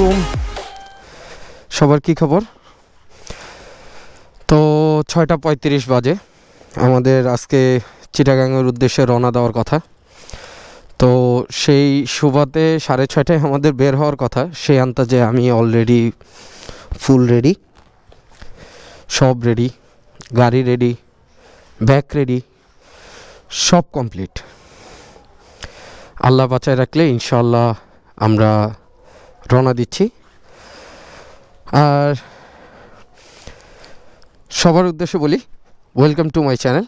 আলাইকুম, সবার কি খবর? তো 6টা 35 বাজে, আমাদের আজকে চিটাগাংয়ের উদ্দেশ্যে রওনা দেওয়ার কথা। তো সেই সুবাদে 6:30টায় আমাদের বের হওয়ার কথা। সেই আন্তাজে আমি অলরেডি ফুল রেডি, সব রেডি, গাড়ি রেডি, ব্যাগ রেডি, সব কমপ্লিট। আল্লাহ বাঁচায় রাখলে ইনশাল্লাহ আমরা রওনা দিচ্ছি। আর সবার উদ্দেশ্যে বলি, ওয়েলকাম টু মাই চ্যানেল।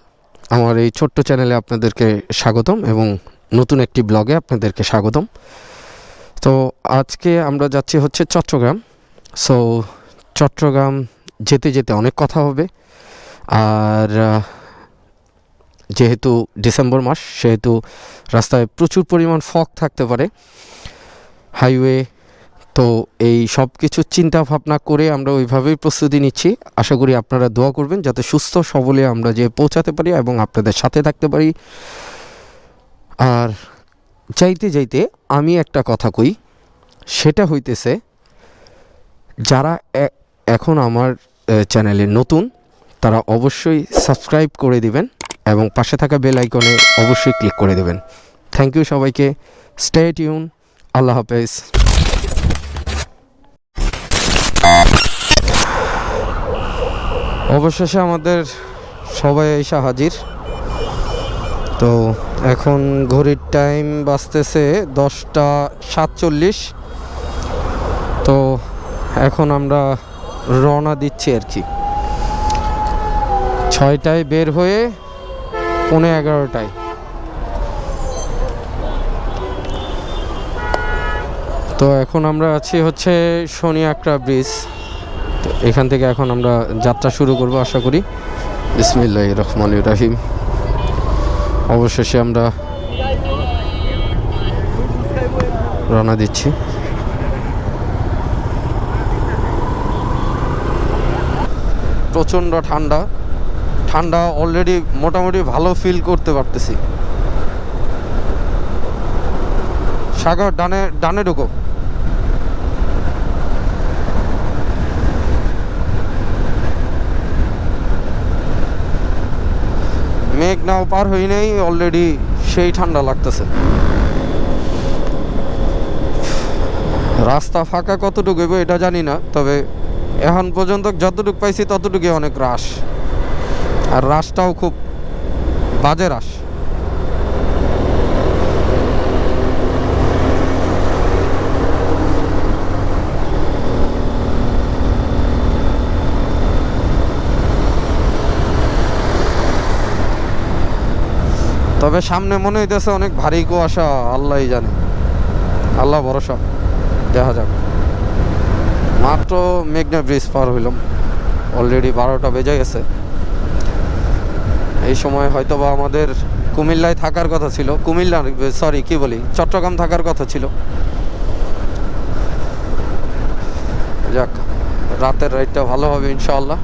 আমার এই ছোট্ট চ্যানেলে আপনাদেরকে স্বাগতম এবং নতুন একটি ব্লগে আপনাদেরকে স্বাগতম। তো আজকে আমরা যাচ্ছি হচ্ছে চট্টগ্রাম। সো চট্টগ্রাম যেতে যেতে অনেক কথা হবে। আর যেহেতু ডিসেম্বর মাস, সেহেতু রাস্তায় প্রচুর পরিমাণ ফগ থাকতে পারে, হাইওয়ে। তো এই সব কিছু চিন্তা ভাবনা করে আমরা ওইভাবেই প্রস্তুতি নিচ্ছি। আশা করি আপনারা দোয়া করবেন যাতে সুস্থ সবলে আমরা যে পৌঁছাতে পারি এবং আপনাদের সাথে থাকতে পারি। আর যাইতে যাইতে আমি একটা কথা কই, সেটা হইতেছে যারা এখন আমার চ্যানেলে নতুন, তারা অবশ্যই সাবস্ক্রাইব করে দিবেন এবং পাশে থাকা বেল আইকনে অবশ্যই ক্লিক করে দেবেন। থ্যাংক ইউ সবাইকে। Stay tune. আল্লাহ হাফেজ। অবশেষে আমাদের সবাই এসে হাজির। তো এখন ঘড়ির টাইম বাজতেছে 10টা 47। তো এখন আমরা রওনা দিচ্ছি আর কি। 6টায় বের হয়ে 11:15টায়। তো এখন আমরা আছি হচ্ছে শনি আকরা ব্রিজ। তো এখান থেকে এখন আমরা যাত্রা শুরু করব আশা করি। বিসমিল্লাহির রহমানির রহিম। অবশেষে আমরা রওনা দিচ্ছি। প্রচণ্ড ঠান্ডা, ঠান্ডা অলরেডি মোটামুটি ভালো ফিল করতে পারতেছি। সাগর ডানে ডানে ঢুকো। মেঘনাও পার হই নাই, অলরেডি সেই ঠান্ডা লাগতেছে। রাস্তা ফাঁকা কতটুকু হইব এটা জানি না, তবে এখন পর্যন্ত যতটুকু পাইছি ততটুকুই অনেক রাশ। আর রাশটাও খুব বাজে রাশ। তবে সামনে মনে হইতেছে অনেক ভারী কুয়াশা, আল্লাহই জানে, আল্লাহ ভরসা, দেখা যাক। মাত্র মেঘনা ব্রিজ পার হইলাম, অলরেডি 12টা বেজে গেছে। এই সময় হয়তো বা আমাদের কুমিল্লায় থাকার কথা ছিল, চট্টগ্রাম থাকার কথা ছিল। যাক, রাতের রাইডটা ভালো হবে ইনশাআল্লাহ।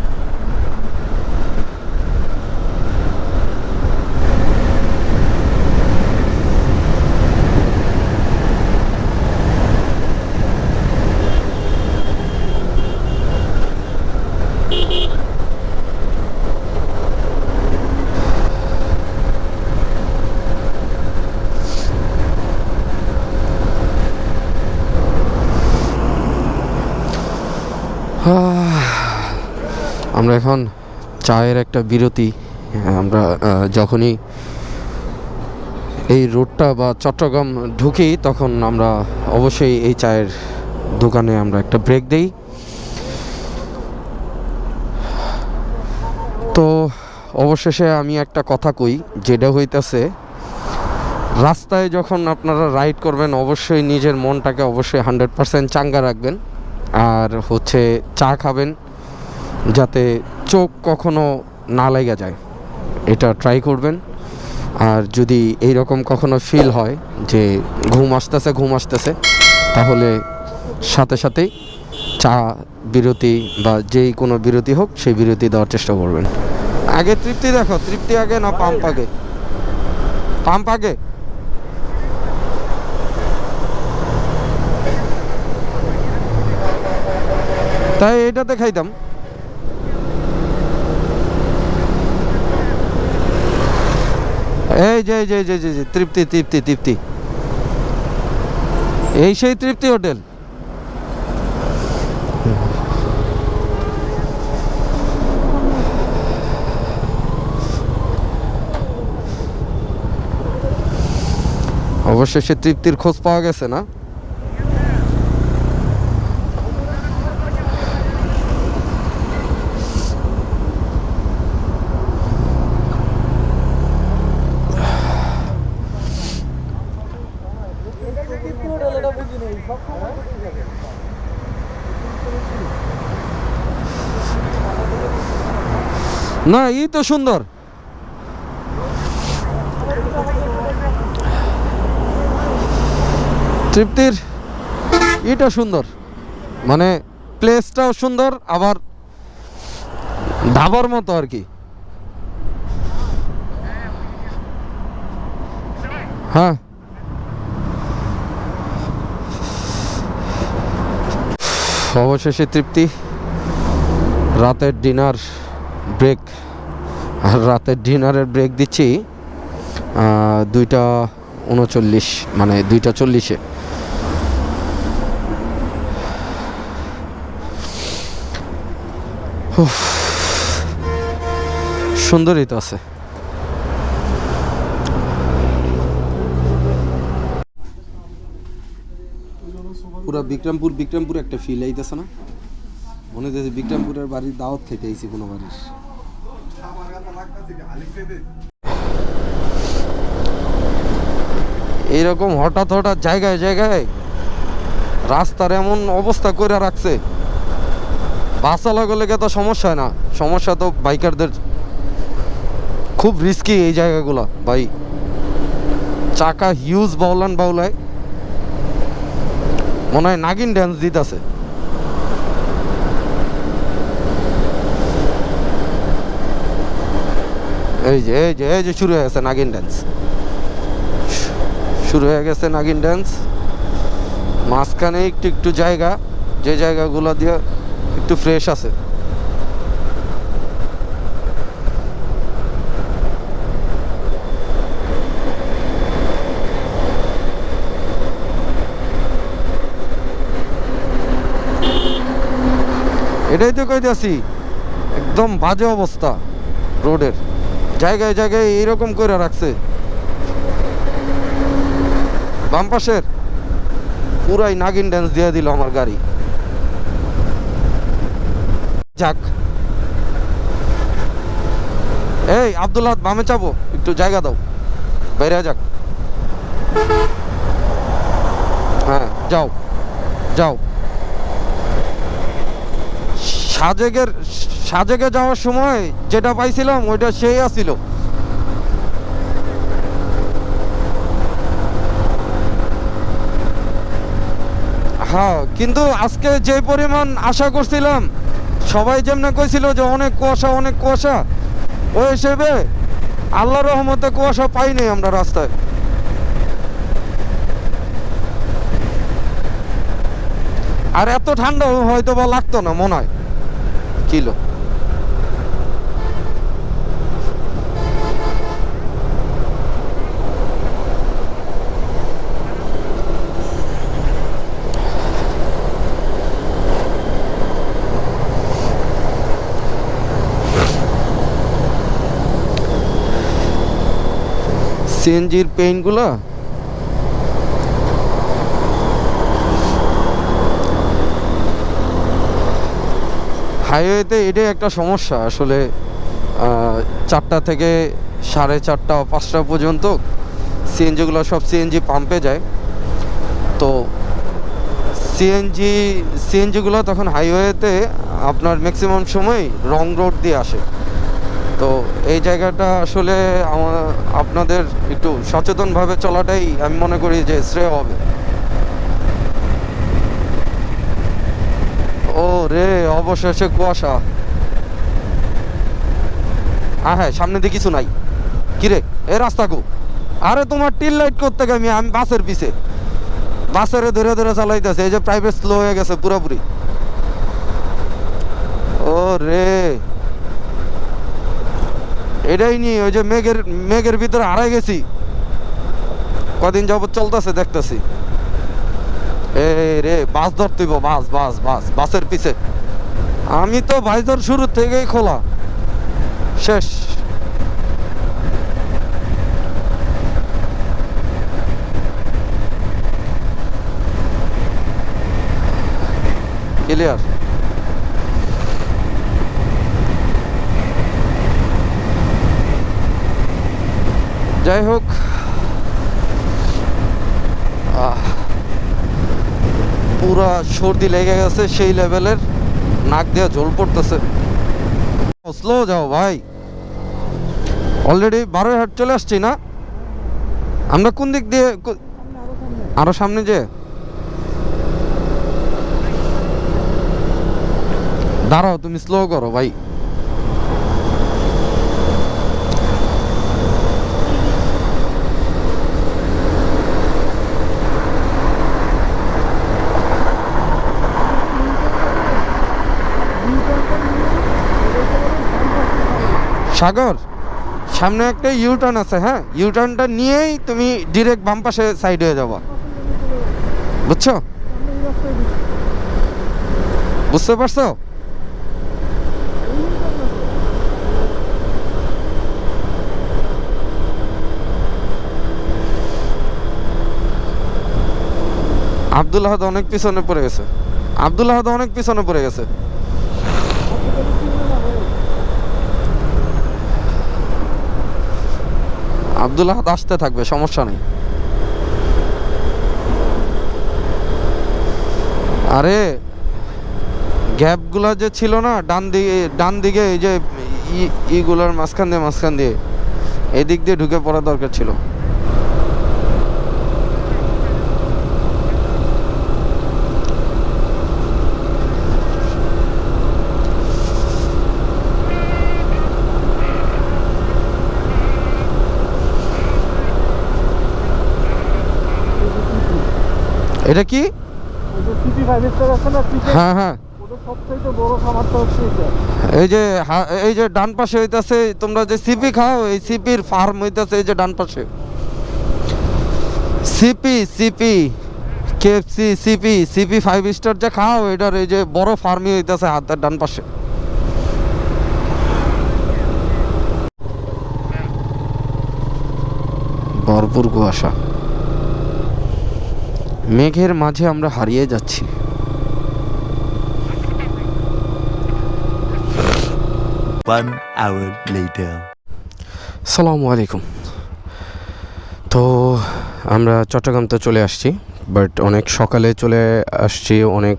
আমরা এখন চায়ের একটা বিরতি। আমরা যখনই এই রোডটা বা চট্টগ্রাম ঢুকি তখন আমরা অবশ্যই এই চায়ের দোকানে আমরা একটা ব্রেক দেই। তো অবশেষে আমি একটা কথা কই, যেটা হইতেছে রাস্তায় যখন আপনারা রাইড করবেন অবশ্যই নিজের মনটাকে অবশ্যই 100% চাঙ্গা রাখবেন। আর হচ্ছে চা খাবেন যাতে চোখ কখনো না লেগে যায়, এটা ট্রাই করবেন। আর যদি এই রকম কখনো ফিল হয় যে ঘুম আসতেছে তাহলে সাথে সাথেই চা বিরতি বা যেই কোনো বিরতি হোক সেই বিরতি দেওয়ার চেষ্টা করবেন। আগে তৃপ্তি দেখো, তৃপ্তি আগে না পাম্প আগে? পাম্প আগে। তাই এটাতে খাইতাম। এই যে তৃপ্তি তৃপ্তি তৃপ্তি, এই সেই তৃপ্তি হোটেল। অবশেষে তৃপ্তির খোঁজ পাওয়া গেছে না? না, এই তো সুন্দর। তৃপ্তির এটা সুন্দর, মানে প্লেসটাও সুন্দর, আবার ধাবার মতো আর কি। হ্যাঁ, অবশেষে তৃপ্তি। রাতের ডিনার ব্রেক, আর রাতের ডিনারের ব্রেক দিচ্ছি 2:39, মানে 2:40-এ। সুন্দরই তো আছে। পুরা বিক্রমপুর একটা ফিল আইতেছে না? মনে হচ্ছে বিক্রমপুরের বাড়ির দাওয়াত খেতে আইছি কোনো বাড়ির। এইরকম হঠাৎ জায়গায় জায়গায় রাস্তার এমন অবস্থা করে রাখছে, বাস চালাতে গেলে তো সমস্যা হয় না, সমস্যা তো বাইকারদের। খুব রিস্কি এই জায়গাগুলো ভাই, চাকা হিউজ বাউলায়। মনে হয় নাগিন ড্যান্স দিতেছে। এই যে শুরু হয়ে গেছে নাগিন ড্যান্স, মাঝখানে একটু জায়গা, যে জায়গাগুলো দিয়ে একটু ফ্রেশ আছে। এটাই তো কইতাছি, একদম বাজে অবস্থা রোডের, জায়গায় জায়গায় এইরকম করে রাখছে। বাম পাশের পুরাই নাগিন ড্যান্স দিয়ে দিল আমার গাড়ি। যাক, এই আব্দুল্লাহ বামে চাবো, একটু জায়গা দাও, বাইরে যাক। হ্যাঁ, যাও। সাজেকে যাওয়ার সময় যেটা পাইছিলাম ওইটা সেই আছিল। হ্যাঁ, কিন্তু আজকে যে পরিমাণ আশা করছিলাম, সবাই যেমন কইছিল যে অনেক কুয়াশা, ওই হিসেবে আল্লাহর রহমতে কুয়াশা পাইনি আমরা রাস্তায়। আর এত ঠান্ডা হয়তো বা লাগতো না মনে হয় কিলো। সিএনজির পেইন্টগুলো হাইওয়েতে, এটাই একটা সমস্যা আসলে। 4টা থেকে 4:30, 5টা পর্যন্ত সিএনজিগুলো সব সিএনজি পাম্পে যায়। তো সিএনজিগুলো তখন হাইওয়েতে আপনার ম্যাক্সিমাম সময় রং রোড দিয়ে আসে। তো এই জায়গাটা আসলে আপনাদের একটু সচেতনভাবে চলাটাই আমি মনে করি যে শ্রেয় হবে। ও রে, অবশেষে কুয়াশা। হ্যাঁ, সামনে দিয়ে কিছু নাই। কিরে, এ রাস্তা গো, আরে তোমার টিল লাইট করতে গিয়ে আমি বাসের পিছে, বাসের ধরে চালাইতেছে। এই যে প্রাইভেট স্লো হয়ে গেছে পুরোপুরি। ও রে, এটাই নিয়ে ওই যে মেঘের ভিতরে হারাই গেছি, কদিন যাবত চলতেছে দেখতেছি। এই রে, বাস ধরতে হইব, বাস বাস বাস, বাসের পিছে। আমি তো ভাইজার শুরু থেকেই খোলা, শেষ। ক্লিয়ার। যাই হোক, পুরা সর্দি লেগে গেছে সেই লেভেলের, নাক দিয়ে জল পড়তেছে। স্লো যাও ভাই, অলরেডি 12 হাট চলে আসছি না আমরা? কোন দিক দিয়ে? আরো সামনে যে দাঁড়াও, তুমি স্লো করো ভাই। সাগর, সামনে একটা ইউটার্ন আছে, হ্যাঁ, ইউটার্নটা নিয়েই তুমি ডিরেক্ট বাম পাশে সাইড হয়ে যাবা, বুঝছো? বুঝতে পারছো? আব্দুল আহাদ অনেক পিছনে পড়ে গেছে, আব্দুল আহাদ অনেক পিছনে পড়ে গেছে। আব্দুল আহাদ আসতে থাকবে, সমস্যা নেই। আরে গ্যাপগুলা যে ছিল না ডান দিকে এই যে ইগুলার মাঝখান দিয়ে এদিক দিয়ে ঢুকে পড়া দরকার ছিল। এটা কি? হ্যাঁ হ্যাঁ, এই যে ডান পাশে হইতাছে, তোমরা যে সিপি খাও, এই সিপির ফার্ম হইতাছে এই যে ডান পাশে। সিপি কেএফসি, সিপি 5 স্টার যে খাও, এটার এই যে বড় ফার্মই হইতাছে হাতের ডান পাশে। ভরপুর কুয়াশা, মেঘের মাঝে আমরা হারিয়ে যাচ্ছি। আসসালামু আলাইকুম। তো আমরা চট্টগ্রাম তো চলে আসছি, বাট অনেক সকালে চলে আসছি, অনেক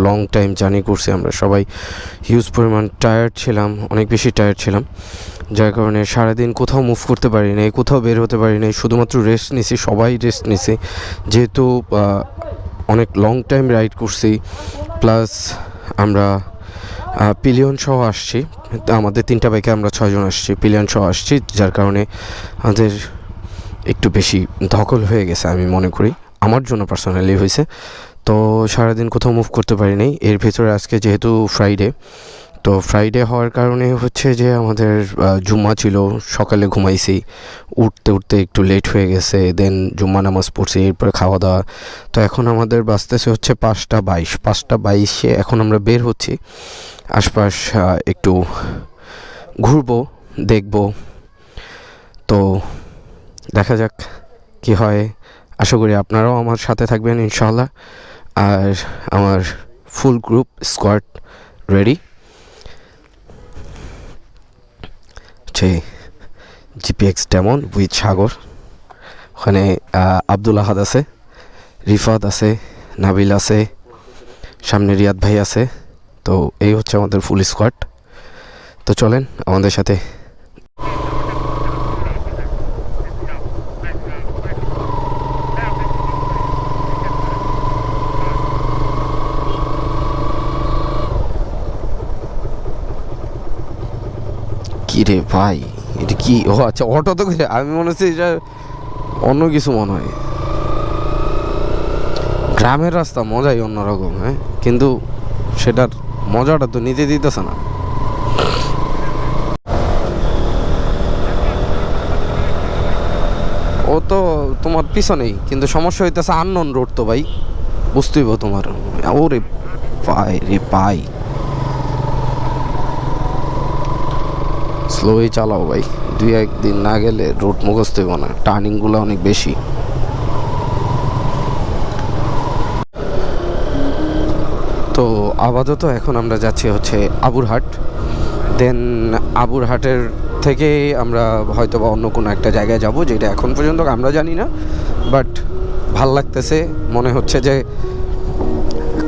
লং টাইম জার্নি করছি আমরা সবাই, হিউজ পরিমাণ টায়ার্ড ছিলাম, অনেক বেশি টায়ার্ড ছিলাম, যার কারণে সারাদিন কোথাও মুভ করতে পারি নাই, কোথাও বের হতে পারি নাই, শুধুমাত্র রেস্ট নিছি, সবাই রেস্ট নিছি, যেহেতু অনেক লং টাইম রাইড করছি। প্লাস আমরা পিলিয়ন সহ আসছি, আমাদের 3টা বাইকে আমরা 6 জন আসছি, পিলিয়ন সহ আসছি, যার কারণে আমাদের একটু বেশি ধকল হয়ে গেছে আমি মনে করি, আমার জন্য পার্সোনালি হয়েছে। তো সারাদিন কোথাও মুভ করতে পারি নাই। এর ভিতরে আজকে যেহেতু ফ্রাইডে, তো ফ্রাইডে হওয়ার কারণে হচ্ছে যে আমাদের জুম্মা ছিল, সকালে ঘুমাইছি, উঠতে একটু লেট হয়ে গেছে, দেন জুম্মা নামাজ পড়ছি, এরপরে খাওয়া দাওয়া। তো এখন আমাদের বাজতেছে হচ্ছে 5:22, এখন আমরা বের হচ্ছি আশপাশ, একটু ঘুরবো, দেখবো। তো দেখা যাক কি হয়, আশা করি আপনারাও আমার সাথে থাকবেন ইনশাআল্লাহ। আর আমার full group squad ready. GPX demon with Sagar, ওখানে আব্দুল আহাদ আছে, রিফাত আছে, নাবিল আছে, সামনে রিয়াদ ভাই আছে। তো এই হচ্ছে আমাদের ফুল স্কোয়াড। তো চলেন আমাদের সাথে। কি রে ভাই, এটা কি? ও আচ্ছা, অটো তো, আমি মনে হচ্ছে এটা অন্য কিছু মনে হয়। গ্রামের রাস্তা মজাই অন্যরকম, হ্যাঁ, কিন্তু সেটার মজাটা তো নিতে দিতেছে না। ও তো তোমার পিছনেই, কিন্তু সমস্যা হইতেছে আননোন রোড তো ভাই, বুঝতেই তোমার। ওরে পাই রে পাই, স্লোই চালাও ভাই, 2-1 দিন না গেলে রোড মুখস্থ হইব না, টার্নিংগুলো অনেক বেশি। তো আপাতত এখন আমরা যাচ্ছি হচ্ছে আবুরহাট, দেন আবুরহাটের থেকে আমরা হয়তো বা অন্য কোনো একটা জায়গায় যাব, যেটা এখন পর্যন্ত আমরা জানি না, বাট ভাল লাগতেছে। মনে হচ্ছে যে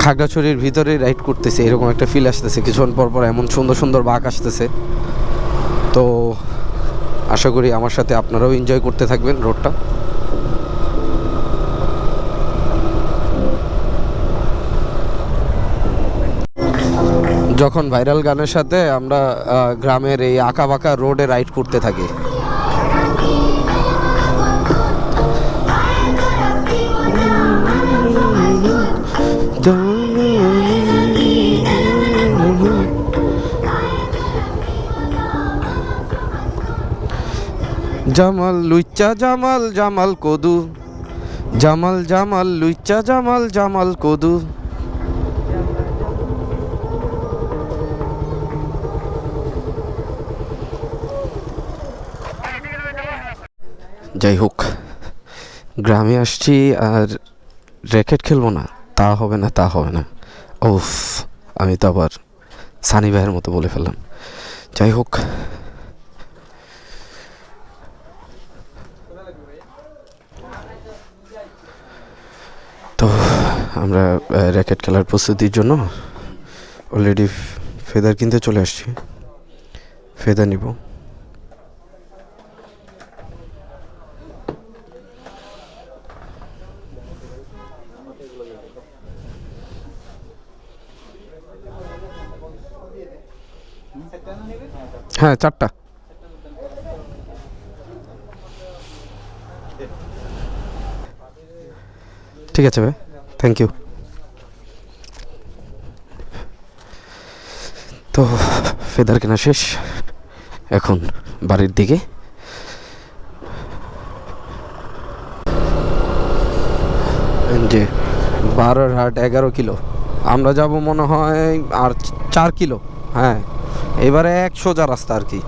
খাগড়াছড়ির ভিতরে রাইড করতেছে এরকম একটা ফিল আসতেছে। কিছুক্ষণ পর পর এমন সুন্দর সুন্দর বাঁক আসতেছে, তো আশা করি আমার সাথে আপনারাও এনজয় করতে থাকবেন রোডটা। যখন ভাইরাল গানের সাথে আমরা গ্রামের এই আঁকা বাঁকা রোডে রাইড করতে থাকি। জামাল লুইচা জামাল জামাল কদু, জামাল জামাল লুইচা জামাল জামাল কদু। যাই হোক, গ্রামে আসছি আর র্যাকেট খেলবো না, তা হবে না, তা হবে না। ওফ, আমি তো আবার সানি ভাইয়ের মতো বলে ফেললাম। যাই হোক, তো আমরা র্যাকেট খেলার প্রস্তুতির জন্য অলরেডি ফেদার কিনতে চলে আসছি, ফেদার নিব। হ্যাঁ, 4টা। ঠিক আছে ভাই, থ্যাংক ইউ। তো ফেদার কেনা শেষ, এখন বাড়ির দিকে। যে 12-8 11 কিলো, আমরা যাব মনে হয় আর 4 কিলো। হ্যাঁ, এবারে 1 সোজা রাস্তা আর কি।